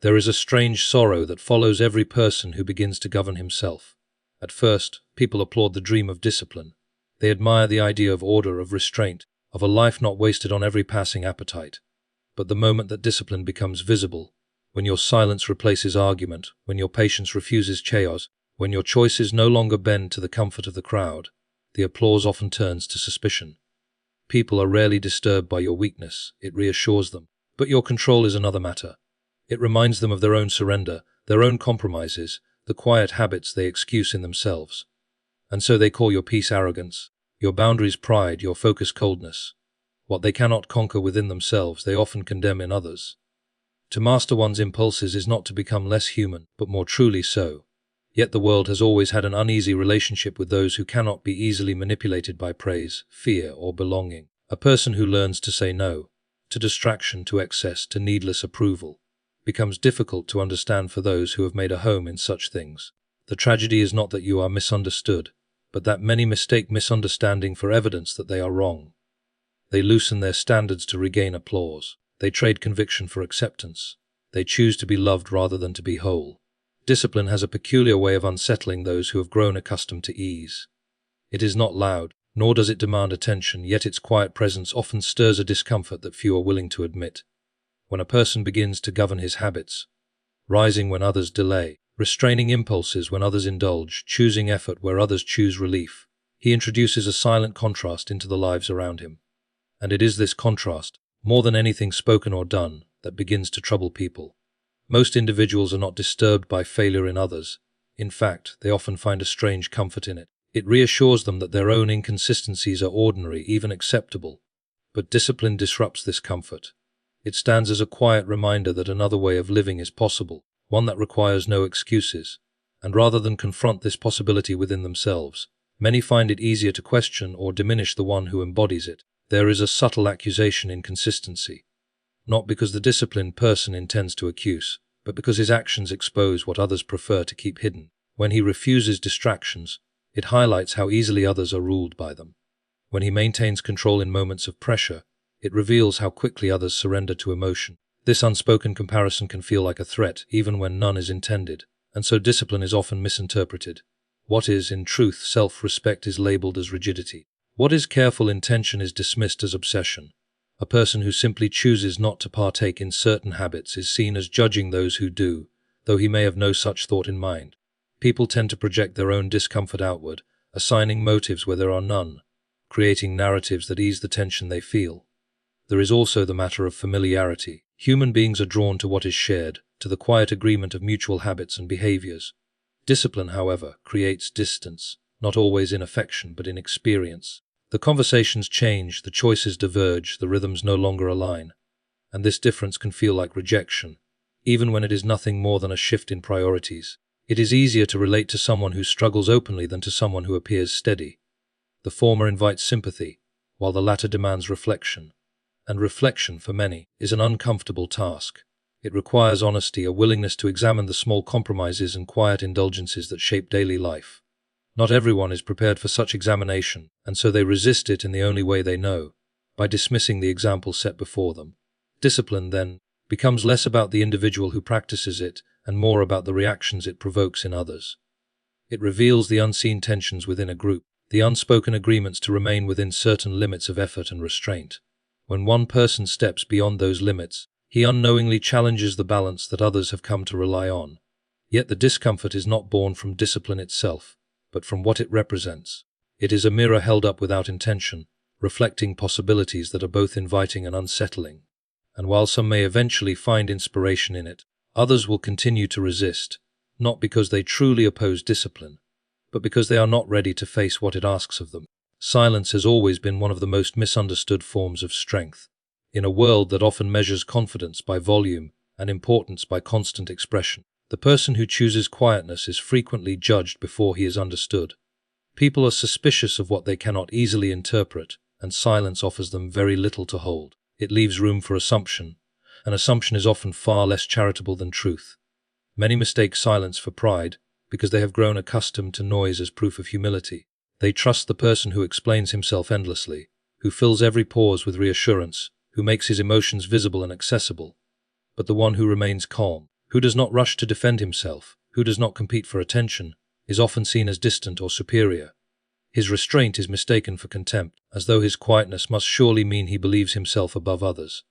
There is a strange sorrow that follows every person who begins to govern himself. At first, people applaud the dream of discipline. They admire the idea of order, of restraint, of a life not wasted on every passing appetite. But the moment that discipline becomes visible, when your silence replaces argument, when your patience refuses chaos, when your choices no longer bend to the comfort of the crowd, the applause often turns to suspicion. People are rarely disturbed by your weakness, it reassures them. But your control is another matter. It reminds them of their own surrender, their own compromises, the quiet habits they excuse in themselves. And so they call your peace arrogance, your boundaries pride, your focus coldness. What they cannot conquer within themselves, they often condemn in others. To master one's impulses is not to become less human, but more truly so. Yet the world has always had an uneasy relationship with those who cannot be easily manipulated by praise, fear, or belonging. A person who learns to say no, to distraction, to excess, to needless approval, becomes difficult to understand for those who have made a home in such things. The tragedy is not that you are misunderstood, but that many mistake misunderstanding for evidence that they are wrong. They loosen their standards to regain applause. They trade conviction for acceptance. They choose to be loved rather than to be whole. Discipline has a peculiar way of unsettling those who have grown accustomed to ease. It is not loud, nor does it demand attention, yet its quiet presence often stirs a discomfort that few are willing to admit. When a person begins to govern his habits, rising when others delay, restraining impulses when others indulge, choosing effort where others choose relief, he introduces a silent contrast into the lives around him. And it is this contrast, more than anything spoken or done, that begins to trouble people. Most individuals are not disturbed by failure in others. In fact, they often find a strange comfort in it. It reassures them that their own inconsistencies are ordinary, even acceptable. But discipline disrupts this comfort. It stands as a quiet reminder that another way of living is possible, one that requires no excuses. And rather than confront this possibility within themselves, many find it easier to question or diminish the one who embodies it. There is a subtle accusation in consistency, not because the disciplined person intends to accuse, but because his actions expose what others prefer to keep hidden. When he refuses distractions, it highlights how easily others are ruled by them. When he maintains control in moments of pressure, it reveals how quickly others surrender to emotion. This unspoken comparison can feel like a threat, even when none is intended, and so discipline is often misinterpreted. What is, in truth, self-respect is labeled as rigidity. What is careful intention is dismissed as obsession. A person who simply chooses not to partake in certain habits is seen as judging those who do, though he may have no such thought in mind. People tend to project their own discomfort outward, assigning motives where there are none, creating narratives that ease the tension they feel. There is also the matter of familiarity. Human beings are drawn to what is shared, to the quiet agreement of mutual habits and behaviors. Discipline, however, creates distance, not always in affection but in experience. The conversations change, the choices diverge, the rhythms no longer align. And this difference can feel like rejection, even when it is nothing more than a shift in priorities. It is easier to relate to someone who struggles openly than to someone who appears steady. The former invites sympathy, while the latter demands reflection. And reflection, for many, is an uncomfortable task. It requires honesty, a willingness to examine the small compromises and quiet indulgences that shape daily life. Not everyone is prepared for such examination, and so they resist it in the only way they know, by dismissing the example set before them. Discipline, then, becomes less about the individual who practices it and more about the reactions it provokes in others. It reveals the unseen tensions within a group, the unspoken agreements to remain within certain limits of effort and restraint. When one person steps beyond those limits, he unknowingly challenges the balance that others have come to rely on. Yet the discomfort is not born from discipline itself, but from what it represents. It is a mirror held up without intention, reflecting possibilities that are both inviting and unsettling. And while some may eventually find inspiration in it, others will continue to resist, not because they truly oppose discipline, but because they are not ready to face what it asks of them. Silence has always been one of the most misunderstood forms of strength. In a world that often measures confidence by volume and importance by constant expression, the person who chooses quietness is frequently judged before he is understood. People are suspicious of what they cannot easily interpret, and silence offers them very little to hold. It leaves room for assumption, and assumption is often far less charitable than truth. Many mistake silence for pride because they have grown accustomed to noise as proof of humility. They trust the person who explains himself endlessly, who fills every pause with reassurance, who makes his emotions visible and accessible. But the one who remains calm, who does not rush to defend himself, who does not compete for attention, is often seen as distant or superior. His restraint is mistaken for contempt, as though his quietness must surely mean he believes himself above others.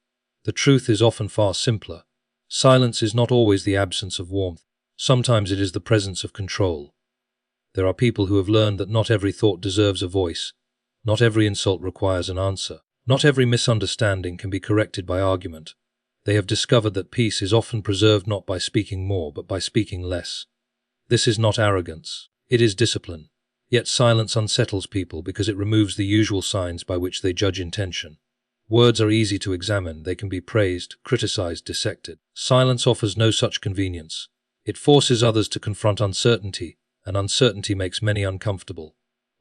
The truth is often far simpler. Silence is not always the absence of warmth. Sometimes it is the presence of control. There are people who have learned that not every thought deserves a voice, not every insult requires an answer, not every misunderstanding can be corrected by argument. They have discovered that peace is often preserved not by speaking more but by speaking less. This is not arrogance, it is discipline. Yet silence unsettles people because it removes the usual signs by which they judge intention. Words are easy to examine, they can be praised, criticized, dissected. Silence offers no such convenience. It forces others to confront uncertainty, and uncertainty makes many uncomfortable.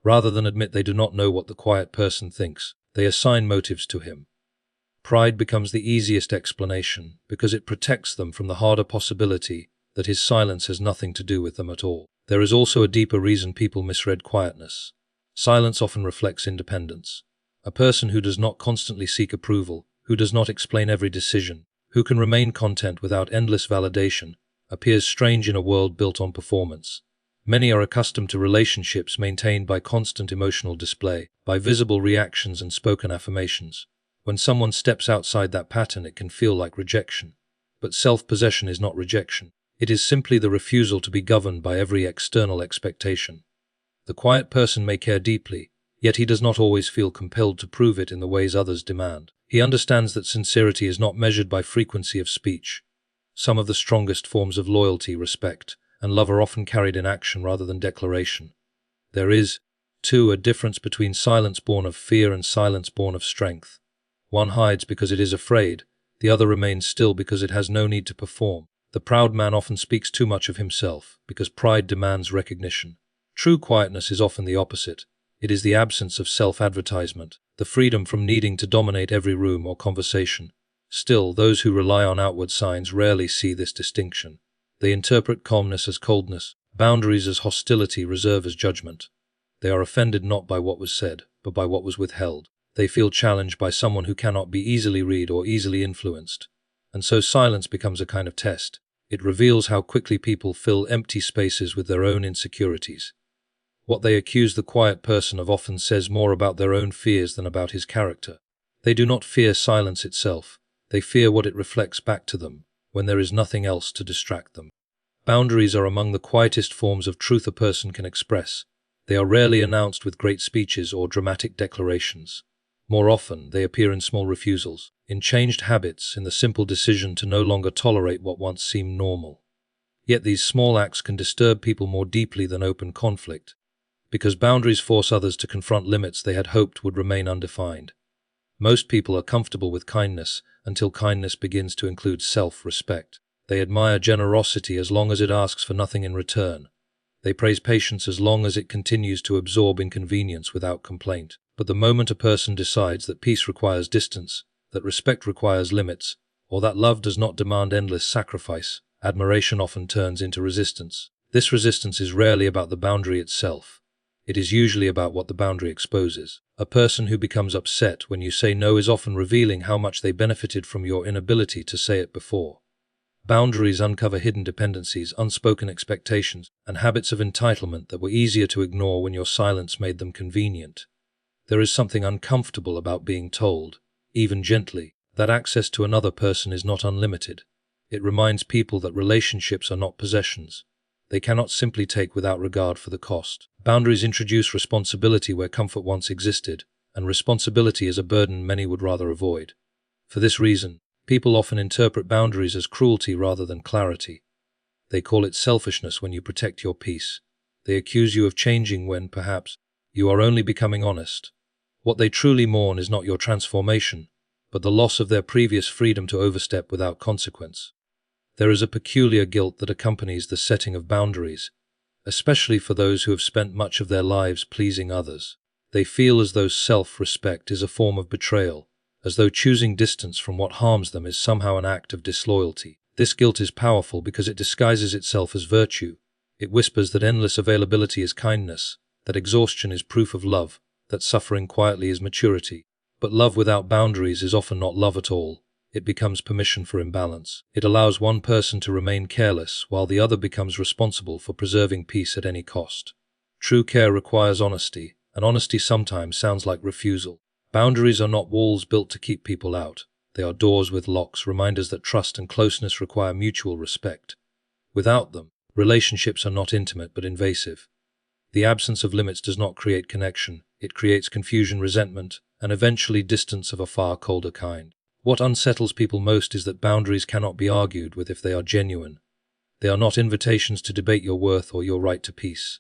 Rather than admit they do not know what the quiet person thinks, they assign motives to him. Pride becomes the easiest explanation because it protects them from the harder possibility that his silence has nothing to do with them at all. There is also a deeper reason people misread quietness. Silence often reflects independence. A person who does not constantly seek approval, who does not explain every decision, who can remain content without endless validation, appears strange in a world built on performance. Many are accustomed to relationships maintained by constant emotional display, by visible reactions and spoken affirmations. When someone steps outside that pattern, it can feel like rejection. But self-possession is not rejection. It is simply the refusal to be governed by every external expectation. The quiet person may care deeply, yet he does not always feel compelled to prove it in the ways others demand. He understands that sincerity is not measured by frequency of speech. Some of the strongest forms of loyalty, respect, and love are often carried in action rather than declaration. There is, too, a difference between silence born of fear and silence born of strength. One hides because it is afraid, the other remains still because it has no need to perform. The proud man often speaks too much of himself, because pride demands recognition. True quietness is often the opposite. It is the absence of self-advertisement, the freedom from needing to dominate every room or conversation. Still, those who rely on outward signs rarely see this distinction. They interpret calmness as coldness, boundaries as hostility, reserve as judgment. They are offended not by what was said, but by what was withheld. They feel challenged by someone who cannot be easily read or easily influenced. And so silence becomes a kind of test. It reveals how quickly people fill empty spaces with their own insecurities. What they accuse the quiet person of often says more about their own fears than about his character. They do not fear silence itself. They fear what it reflects back to them, when there is nothing else to distract them. Boundaries are among the quietest forms of truth a person can express. They are rarely announced with great speeches or dramatic declarations. More often, they appear in small refusals, in changed habits, in the simple decision to no longer tolerate what once seemed normal. Yet these small acts can disturb people more deeply than open conflict, because boundaries force others to confront limits they had hoped would remain undefined. Most people are comfortable with kindness until kindness begins to include self-respect. They admire generosity as long as it asks for nothing in return. They praise patience as long as it continues to absorb inconvenience without complaint. But the moment a person decides that peace requires distance, that respect requires limits, or that love does not demand endless sacrifice, admiration often turns into resistance. This resistance is rarely about the boundary itself. It is usually about what the boundary exposes. A person who becomes upset when you say no is often revealing how much they benefited from your inability to say it before. Boundaries uncover hidden dependencies, unspoken expectations, and habits of entitlement that were easier to ignore when your silence made them convenient. There is something uncomfortable about being told, even gently, that access to another person is not unlimited. It reminds people that relationships are not possessions. They cannot simply take without regard for the cost. Boundaries introduce responsibility where comfort once existed, and responsibility is a burden many would rather avoid. For this reason, people often interpret boundaries as cruelty rather than clarity. They call it selfishness when you protect your peace. They accuse you of changing when, perhaps, you are only becoming honest. What they truly mourn is not your transformation, but the loss of their previous freedom to overstep without consequence. There is a peculiar guilt that accompanies the setting of boundaries, especially for those who have spent much of their lives pleasing others. They feel as though self-respect is a form of betrayal, as though choosing distance from what harms them is somehow an act of disloyalty. This guilt is powerful because it disguises itself as virtue. It whispers that endless availability is kindness, that exhaustion is proof of love, that suffering quietly is maturity. But love without boundaries is often not love at all. it becomes permission for imbalance. It allows one person to remain careless while the other becomes responsible for preserving peace at any cost. True care requires honesty, and honesty sometimes sounds like refusal. Boundaries are not walls built to keep people out. They are doors with locks, reminders that trust and closeness require mutual respect. Without them, relationships are not intimate but invasive. The absence of limits does not create connection. It creates confusion, resentment, and eventually distance of a far colder kind. What unsettles people most is that boundaries cannot be argued with if they are genuine. They are not invitations to debate your worth or your right to peace.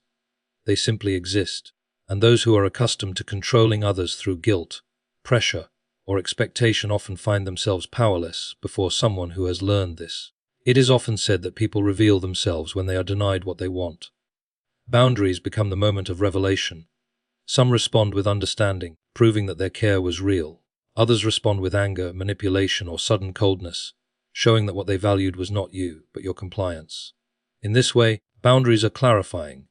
They simply exist, and those who are accustomed to controlling others through guilt, pressure, or expectation often find themselves powerless before someone who has learned this. It is often said that people reveal themselves when they are denied what they want. Boundaries become the moment of revelation. Some respond with understanding, proving that their care was real. Others respond with anger, manipulation, or sudden coldness, showing that what they valued was not you, but your compliance. In this way, boundaries are clarifying.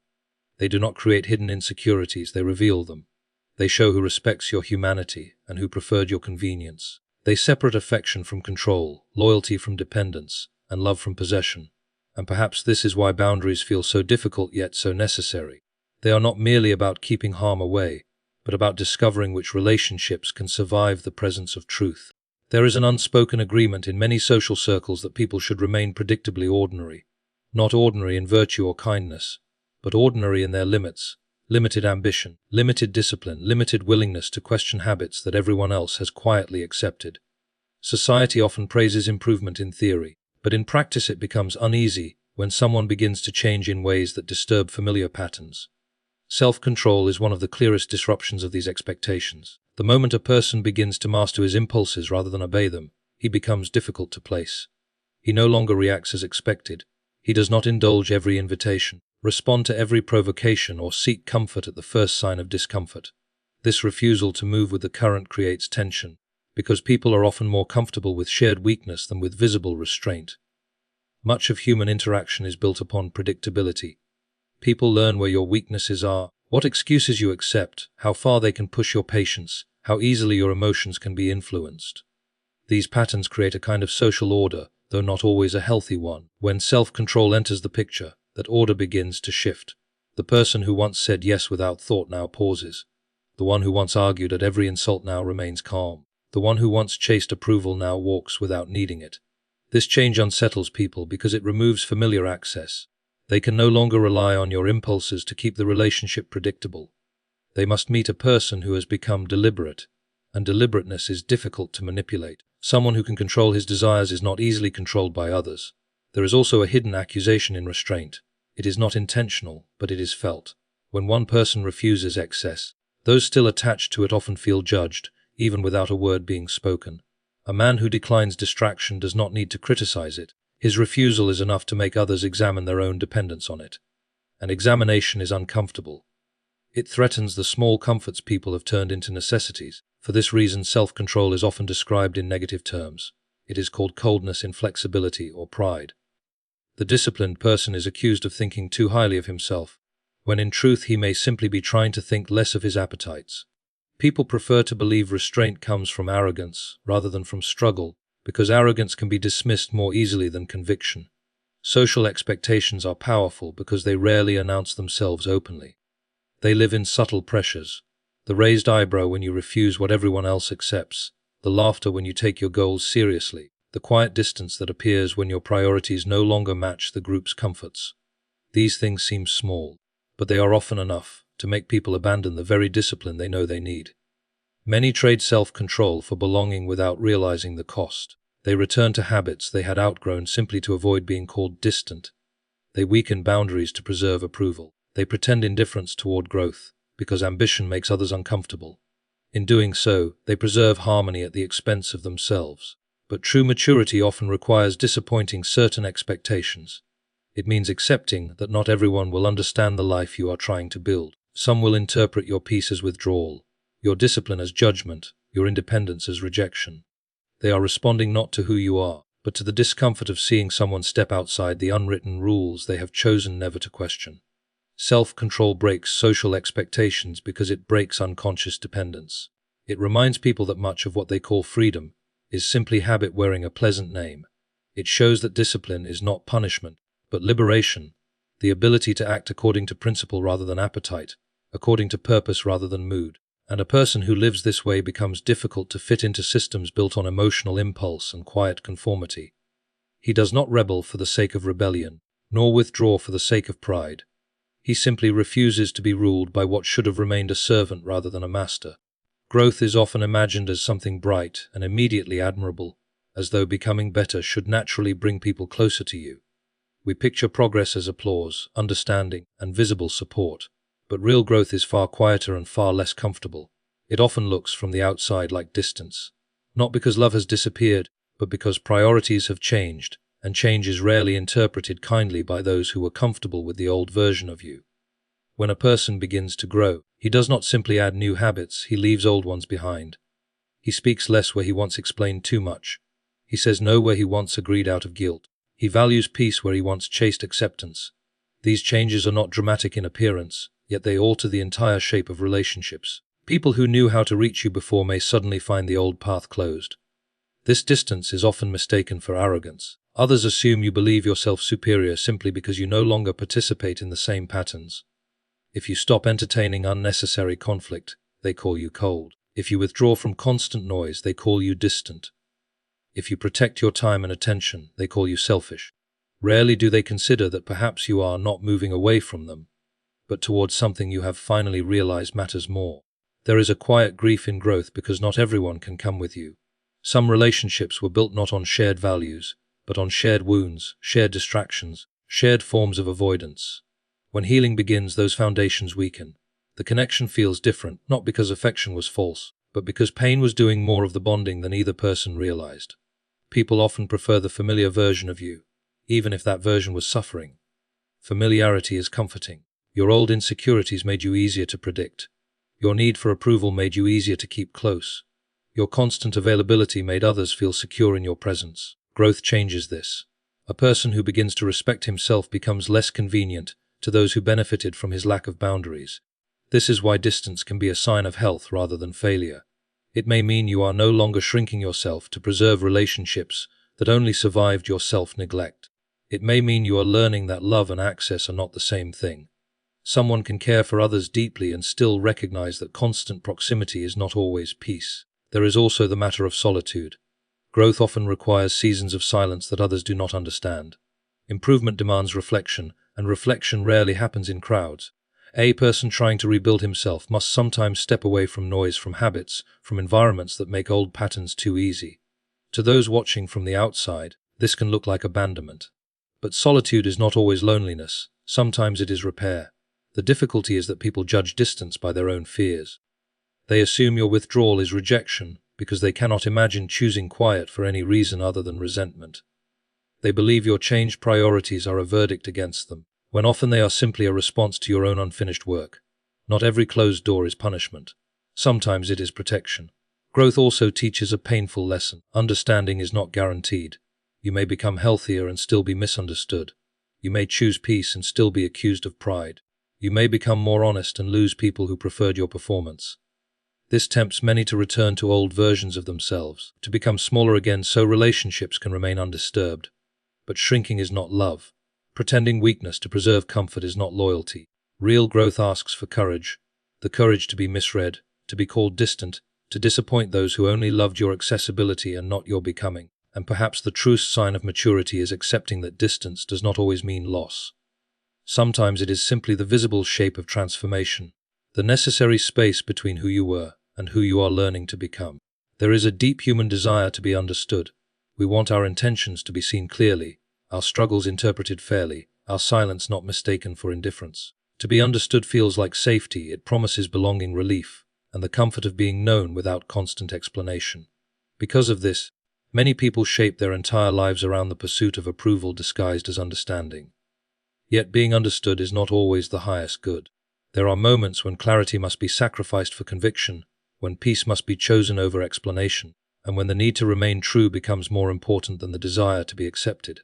They do not create hidden insecurities, they reveal them. They show who respects your humanity and who preferred your convenience. They separate affection from control, loyalty from dependence, and love from possession. And perhaps this is why boundaries feel so difficult yet so necessary. They are not merely about keeping harm away, but about discovering which relationships can survive the presence of truth. There is an unspoken agreement in many social circles that people should remain predictably ordinary. Not ordinary in virtue or kindness, but ordinary in their limits. Limited ambition, limited discipline, limited willingness to question habits that everyone else has quietly accepted. Society often praises improvement in theory, but in practice it becomes uneasy when someone begins to change in ways that disturb familiar patterns. Self-control is one of the clearest disruptions of these expectations. The moment a person begins to master his impulses rather than obey them, he becomes difficult to place. He no longer reacts as expected. He does not indulge every invitation, respond to every provocation, or seek comfort at the first sign of discomfort. This refusal to move with the current creates tension, because people are often more comfortable with shared weakness than with visible restraint. Much of human interaction is built upon predictability. People learn where your weaknesses are, what excuses you accept, how far they can push your patience, how easily your emotions can be influenced. These patterns create a kind of social order, though not always a healthy one. When self-control enters the picture, that order begins to shift. The person who once said yes without thought now pauses. The one who once argued at every insult now remains calm. The one who once chased approval now walks without needing it. This change unsettles people because it removes familiar access. They can no longer rely on your impulses to keep the relationship predictable. They must meet a person who has become deliberate, and deliberateness is difficult to manipulate. Someone who can control his desires is not easily controlled by others. There is also a hidden accusation in restraint. It is not intentional, but it is felt. When one person refuses excess, those still attached to it often feel judged, even without a word being spoken. A man who declines distraction does not need to criticize it. His refusal is enough to make others examine their own dependence on it. An examination is uncomfortable. It threatens the small comforts people have turned into necessities. For this reason, self-control is often described in negative terms. It is called coldness, inflexibility, or pride. The disciplined person is accused of thinking too highly of himself, when in truth he may simply be trying to think less of his appetites. People prefer to believe restraint comes from arrogance rather than from struggle, because arrogance can be dismissed more easily than conviction. Social expectations are powerful because they rarely announce themselves openly. They live in subtle pressures. The raised eyebrow when you refuse what everyone else accepts, the laughter when you take your goals seriously, the quiet distance that appears when your priorities no longer match the group's comforts. These things seem small, but they are often enough to make people abandon the very discipline they know they need. Many trade self-control for belonging without realizing the cost. They return to habits they had outgrown simply to avoid being called distant. They weaken boundaries to preserve approval. They pretend indifference toward growth, because ambition makes others uncomfortable. In doing so, they preserve harmony at the expense of themselves. But true maturity often requires disappointing certain expectations. It means accepting that not everyone will understand the life you are trying to build. Some will interpret your peace as withdrawal, your discipline as judgment, your independence as rejection. They are responding not to who you are, but to the discomfort of seeing someone step outside the unwritten rules they have chosen never to question. Self-control breaks social expectations because it breaks unconscious dependence. It reminds people that much of what they call freedom is simply habit wearing a pleasant name. It shows that discipline is not punishment, but liberation, the ability to act according to principle rather than appetite, according to purpose rather than mood. And a person who lives this way becomes difficult to fit into systems built on emotional impulse and quiet conformity. He does not rebel for the sake of rebellion, nor withdraw for the sake of pride. He simply refuses to be ruled by what should have remained a servant rather than a master. Growth is often imagined as something bright and immediately admirable, as though becoming better should naturally bring people closer to you. We picture progress as applause, understanding, and visible support. But real growth is far quieter and far less comfortable. It often looks from the outside like distance. Not because love has disappeared, but because priorities have changed, and change is rarely interpreted kindly by those who were comfortable with the old version of you. When a person begins to grow, he does not simply add new habits, he leaves old ones behind. He speaks less where he once explained too much. He says no where he once agreed out of guilt. He values peace where he once chased acceptance. These changes are not dramatic in appearance, yet they alter the entire shape of relationships. People who knew how to reach you before may suddenly find the old path closed. This distance is often mistaken for arrogance. Others assume you believe yourself superior simply because you no longer participate in the same patterns. If you stop entertaining unnecessary conflict, they call you cold. If you withdraw from constant noise, they call you distant. If you protect your time and attention, they call you selfish. Rarely do they consider that perhaps you are not moving away from them, but towards something you have finally realized matters more. There is a quiet grief in growth because not everyone can come with you. Some relationships were built not on shared values, but on shared wounds, shared distractions, shared forms of avoidance. When healing begins, those foundations weaken. The connection feels different, not because affection was false, but because pain was doing more of the bonding than either person realized. People often prefer the familiar version of you, even if that version was suffering. Familiarity is comforting. Your old insecurities made you easier to predict. Your need for approval made you easier to keep close. Your constant availability made others feel secure in your presence. Growth changes this. A person who begins to respect himself becomes less convenient to those who benefited from his lack of boundaries. This is why distance can be a sign of health rather than failure. It may mean you are no longer shrinking yourself to preserve relationships that only survived your self-neglect. It may mean you are learning that love and access are not the same thing. Someone can care for others deeply and still recognize that constant proximity is not always peace. There is also the matter of solitude. Growth often requires seasons of silence that others do not understand. Improvement demands reflection, and reflection rarely happens in crowds. A person trying to rebuild himself must sometimes step away from noise, from habits, from environments that make old patterns too easy. To those watching from the outside, this can look like abandonment. But solitude is not always loneliness. Sometimes it is repair. The difficulty is that people judge distance by their own fears. They assume your withdrawal is rejection because they cannot imagine choosing quiet for any reason other than resentment. They believe your changed priorities are a verdict against them, when often they are simply a response to your own unfinished work. Not every closed door is punishment. Sometimes it is protection. Growth also teaches a painful lesson. Understanding is not guaranteed. You may become healthier and still be misunderstood. You may choose peace and still be accused of pride. You may become more honest and lose people who preferred your performance. This tempts many to return to old versions of themselves, to become smaller again so relationships can remain undisturbed. But shrinking is not love. Pretending weakness to preserve comfort is not loyalty. Real growth asks for courage, the courage to be misread, to be called distant, to disappoint those who only loved your accessibility and not your becoming. And perhaps the truest sign of maturity is accepting that distance does not always mean loss. Sometimes it is simply the visible shape of transformation, the necessary space between who you were and who you are learning to become. There is a deep human desire to be understood. We want our intentions to be seen clearly, our struggles interpreted fairly, our silence not mistaken for indifference. To be understood feels like safety, it promises belonging, relief, and the comfort of being known without constant explanation. Because of this, many people shape their entire lives around the pursuit of approval disguised as understanding. Yet being understood is not always the highest good. There are moments when clarity must be sacrificed for conviction, when peace must be chosen over explanation, and when the need to remain true becomes more important than the desire to be accepted.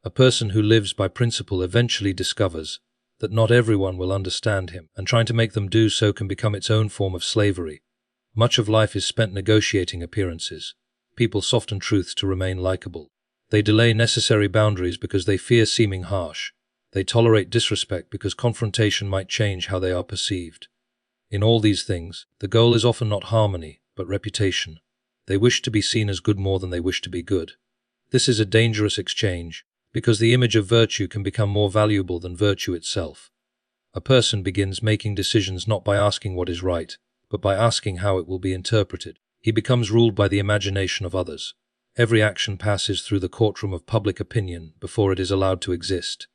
A person who lives by principle eventually discovers that not everyone will understand him, and trying to make them do so can become its own form of slavery. Much of life is spent negotiating appearances. people soften truths to remain likable. They delay necessary boundaries because they fear seeming harsh. They tolerate disrespect because confrontation might change how they are perceived. In all these things, the goal is often not harmony, but reputation. They wish to be seen as good more than they wish to be good. This is a dangerous exchange, because the image of virtue can become more valuable than virtue itself. A person begins making decisions not by asking what is right, but by asking how it will be interpreted. He becomes ruled by the imagination of others. Every action passes through the courtroom of public opinion before it is allowed to exist.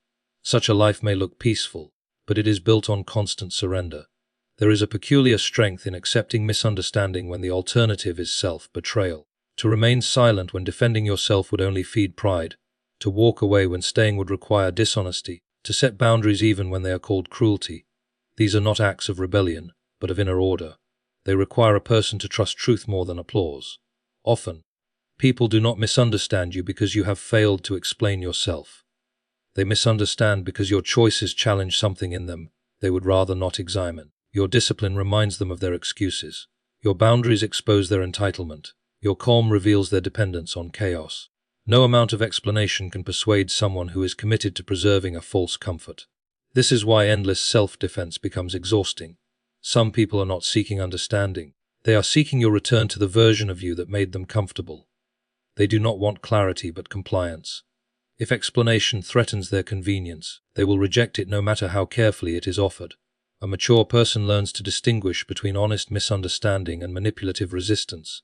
Such a life may look peaceful, but it is built on constant surrender. There is a peculiar strength in accepting misunderstanding when the alternative is self-betrayal. To remain silent when defending yourself would only feed pride. To walk away when staying would require dishonesty. To set boundaries even when they are called cruelty. These are not acts of rebellion, but of inner order. They require a person to trust truth more than applause. Often, people do not misunderstand you because you have failed to explain yourself. They misunderstand because your choices challenge something in them they would rather not examine. Your discipline reminds them of their excuses. Your boundaries expose their entitlement. Your calm reveals their dependence on chaos. No amount of explanation can persuade someone who is committed to preserving a false comfort. This is why endless self-defense becomes exhausting. Some people are not seeking understanding. They are seeking your return to the version of you that made them comfortable. They do not want clarity but compliance. If explanation threatens their convenience, they will reject it no matter how carefully it is offered. A mature person learns to distinguish between honest misunderstanding and manipulative resistance.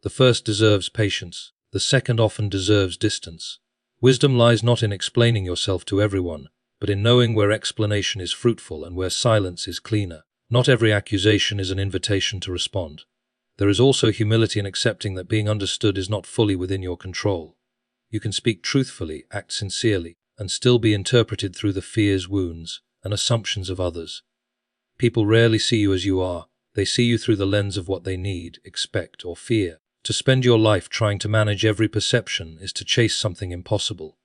The first deserves patience. The second often deserves distance. Wisdom lies not in explaining yourself to everyone, but in knowing where explanation is fruitful and where silence is cleaner. Not every accusation is an invitation to respond. There is also humility in accepting that being understood is not fully within your control. You can speak truthfully, act sincerely, and still be interpreted through the fears, wounds, and assumptions of others. People rarely see you as you are. They see you through the lens of what they need, expect, or fear. To spend your life trying to manage every perception is to chase something impossible.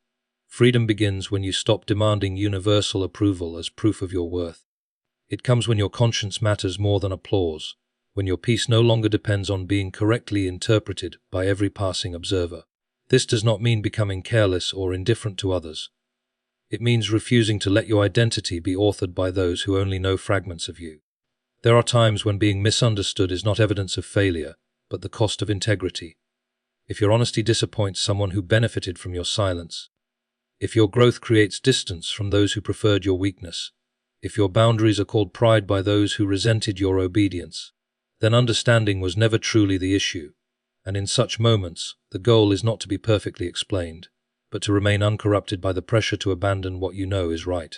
Freedom begins when you stop demanding universal approval as proof of your worth. It comes when your conscience matters more than applause, when your peace no longer depends on being correctly interpreted by every passing observer. This does not mean becoming careless or indifferent to others. It means refusing to let your identity be authored by those who only know fragments of you. There are times when being misunderstood is not evidence of failure, but the cost of integrity. If your honesty disappoints someone who benefited from your silence, if your growth creates distance from those who preferred your weakness, if your boundaries are called pride by those who resented your obedience, then understanding was never truly the issue, and in such moments, the goal is not to be perfectly explained, but to remain uncorrupted by the pressure to abandon what you know is right.